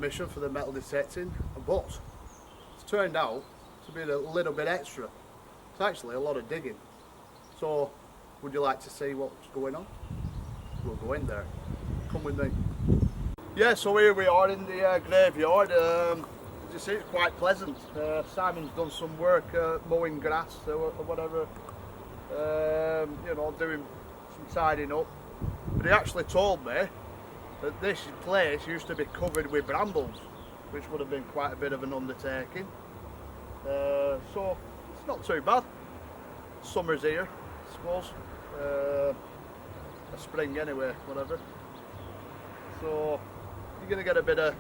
permission for the metal detecting, but it's turned out to be a little bit extra. It's actually a lot of digging. So, would you like to see what's going on? We'll go in there. Come with me. Yeah, so here we are in the graveyard. As you see, it's quite pleasant. Simon's done some work mowing grass or whatever, you know, doing some tidying up. But he actually told me that this place used to be covered with brambles, which would have been quite a bit of an undertaking. So it's not too bad. Summer's here, I suppose. A spring anyway, whatever. So you're going to get a bit of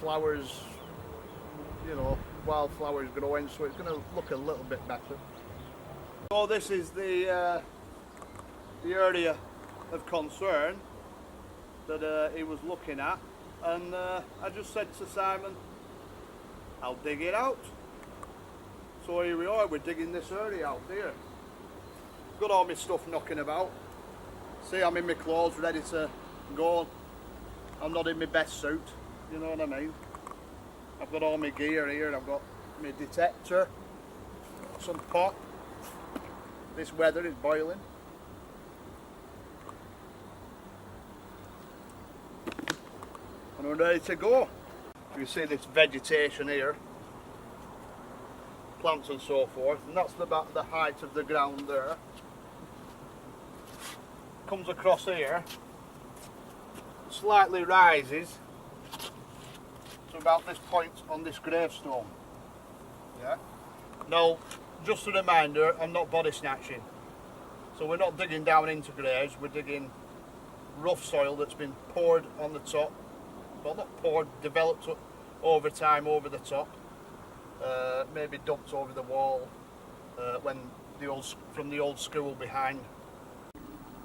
flowers, you know, wildflowers growing, so it's going to look a little bit better. So this is the area of concern that he was looking at, and I just said to Simon, I'll dig it out. So here we are, we're digging this area out here. Got all my stuff knocking about. See, I'm in my clothes ready to go. I'm not in my best suit, you know what I mean? I've got all my gear here. I've got my detector, some pot. This weather is boiling. And we're ready to go. You see this vegetation here, plants and so forth, and that's about the height of the ground there. Comes across here, slightly rises to about this point on this gravestone. Yeah. Now, just a reminder, I'm not body snatching. So we're not digging down into graves, we're digging rough soil that's been poured on the top. Well, not poured, developed over time over the top. Maybe dumped over the wall when from the old school behind.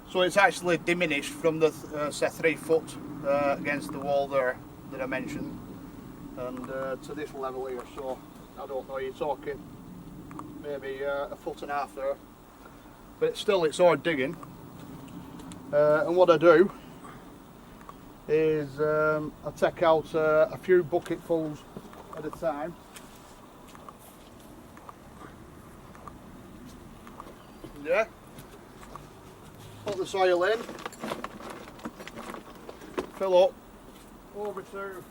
So it's actually diminished from the say 3 foot against the wall there that I mentioned, and to this level here. So I don't know, you're talking maybe 1.5 foot there, but still it's hard digging. And what I do is I take out a few bucketfuls at a time. Yeah. Put the soil in, fill up, over to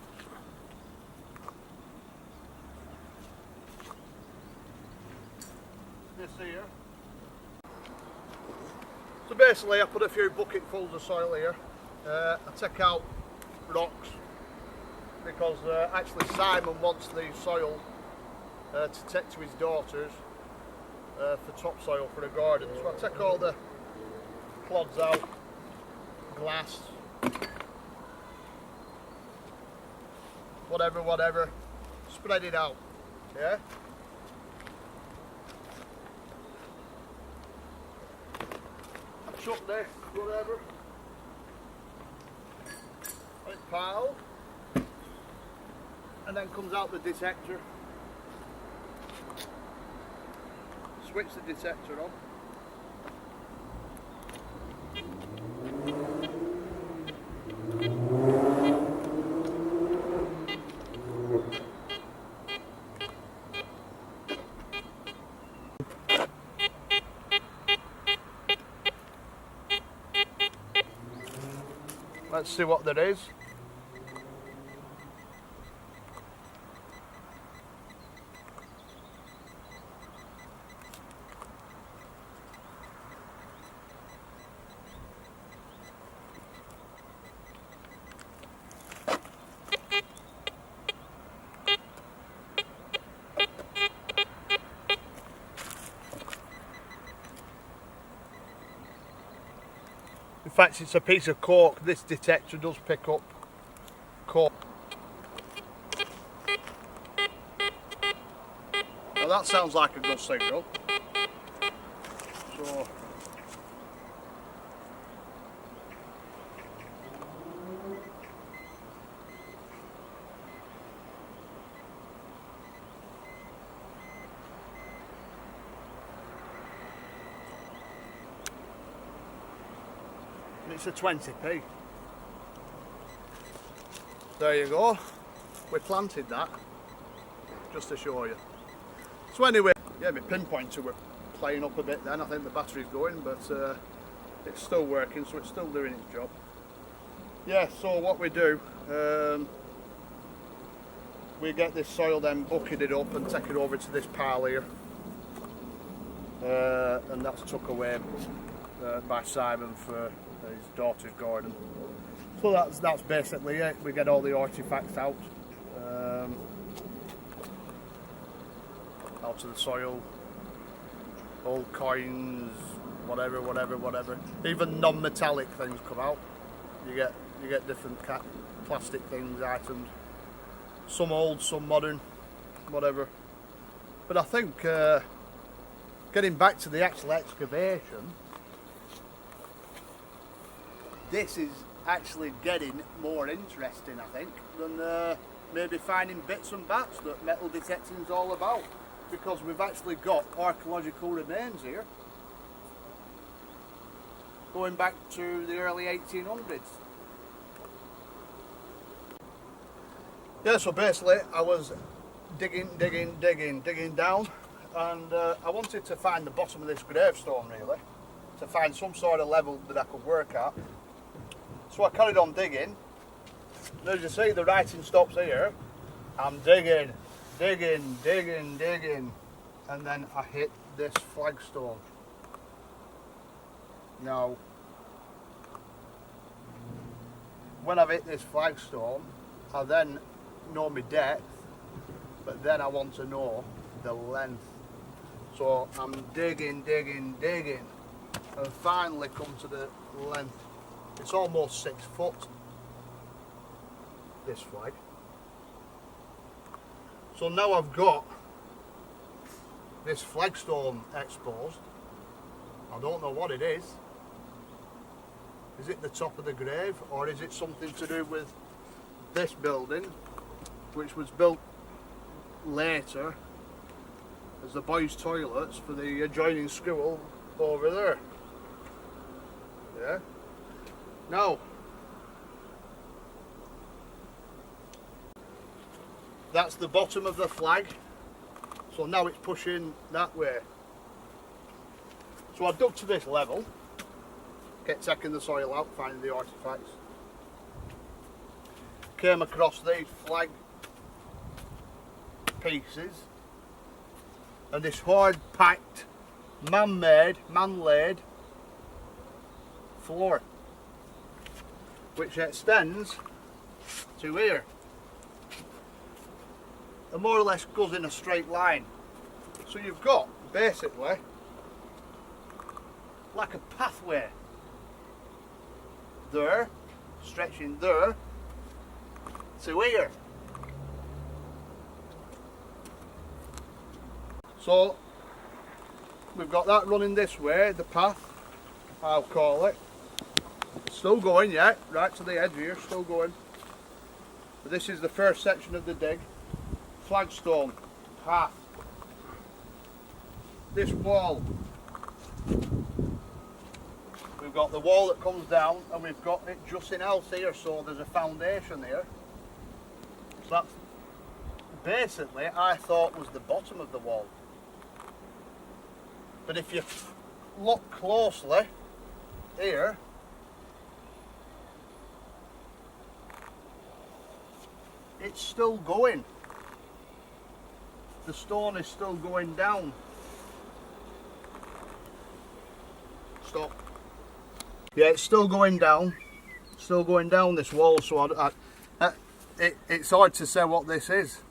this here. So basically I put a few bucketfuls of soil here. I take out rocks because actually Simon wants the soil to take to his daughters for topsoil for a garden. So I take all the clods out, glass, whatever, spread it out, yeah? I chuck this, whatever, like pile, and then comes out the detector. Switch the detector on. Let's see what there is. In fact, it's a piece of cork. This detector does pick up cork. Now that sounds like a good signal. So it's a 20p. There you go. We planted that just to show you. So anyway, yeah, my pinpointer were playing up a bit then. I think the battery's going, but it's still working, so it's still doing its job. Yeah, so what we do, we get this soil then bucketed up and take it over to this pile here, and that's took away by Simon for his daughter's garden. So that's basically it. We get all the artifacts out of the soil, old coins, whatever. Even non-metallic things come out. You get different plastic things, items. Some old, some modern, whatever. But I think getting back to the actual excavation, this is actually getting more interesting, I think, than maybe finding bits and bats that metal detecting is all about, because we've actually got archaeological remains here going back to the early 1800s. Yeah, so basically I was digging down, and I wanted to find the bottom of this gravestone, really, to find some sort of level that I could work at. So I carried on digging, and as you see, the writing stops here. I'm digging, and then I hit this flagstone. Now, when I've hit this flagstone, I then know my depth, but then I want to know the length. So I'm digging, and finally come to the length. It's almost 6 foot, this flag. So now I've got this flagstone exposed. I don't know what it is. Is it the top of the grave, or is it something to do with this building, which was built later as the boys' toilets for the adjoining school over there? Yeah. Now, that's the bottom of the flag, so now it's pushing that way. So I dug to this level, kept taking the soil out, finding the artifacts, came across these flag pieces and this hard packed, man-laid floor, which extends to here and more or less goes in a straight line. So you've got basically like a pathway there, stretching there to here. So we've got that running this way, the path, I'll call it. Still going, yeah, right to the edge here, still going. But this is the first section of the dig. Flagstone, path. This wall. We've got the wall that comes down, and we've got it just else here, so there's a foundation here. So that's basically, I thought, was the bottom of the wall. But if you look closely here, it's still going. The stone is still going down. Stop. Yeah, it's still going down. Still going down this wall, so it's hard to say what this is.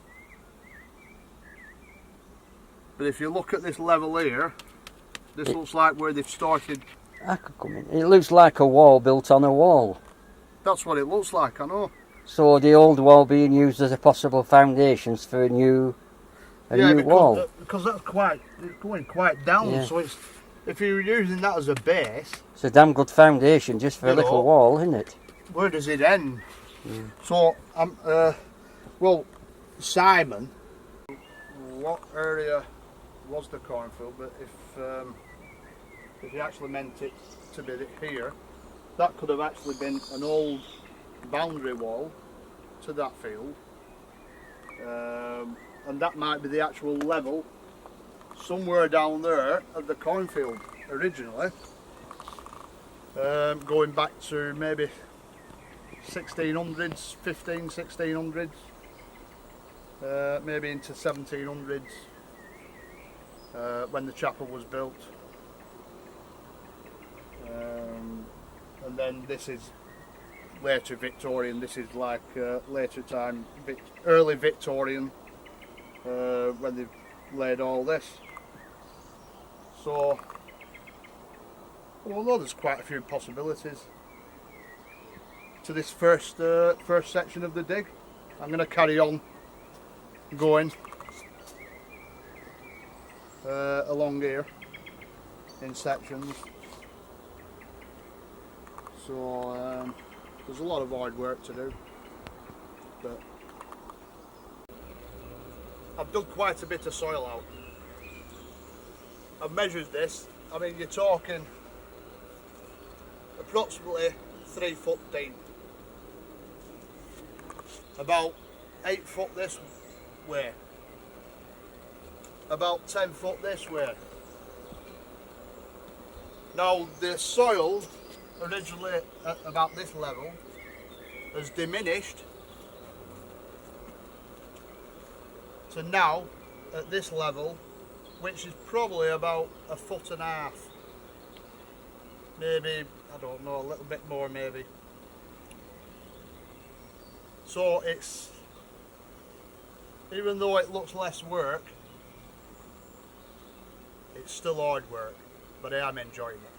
But if you look at this level here, this looks like where they've started. I could come in. It looks like a wall built on a wall. That's what it looks like, I know. So the old wall being used as a possible foundations for a new wall. Because that's it's going quite down. Yeah. So it's, if you're using that as a base, it's a damn good foundation just for a little wall, isn't it? Where does it end? Yeah. So well, Simon, what area was the cornfield? But if he actually meant it to be here, that could have actually been an old boundary wall to that field, and that might be the actual level somewhere down there at the cornfield originally, going back to maybe 1600s, 1600s, maybe into 1700s, when the chapel was built. And then this is later Victorian. This is like later time, early Victorian, when they've laid all this. So, although there's quite a few possibilities to this first section of the dig, I'm going to carry on going along here in sections. So there's a lot of hard work to do, but I've dug quite a bit of soil out. I've measured this. I mean, you're talking approximately 3 foot deep, about 8 foot this way, about 10 foot this way. Now the soil originally at about this level has diminished to now at this level, which is probably about 1.5 foot, maybe, I don't know, a little bit more maybe. So it's, even though it looks less work, it's still hard work, but I am enjoying it.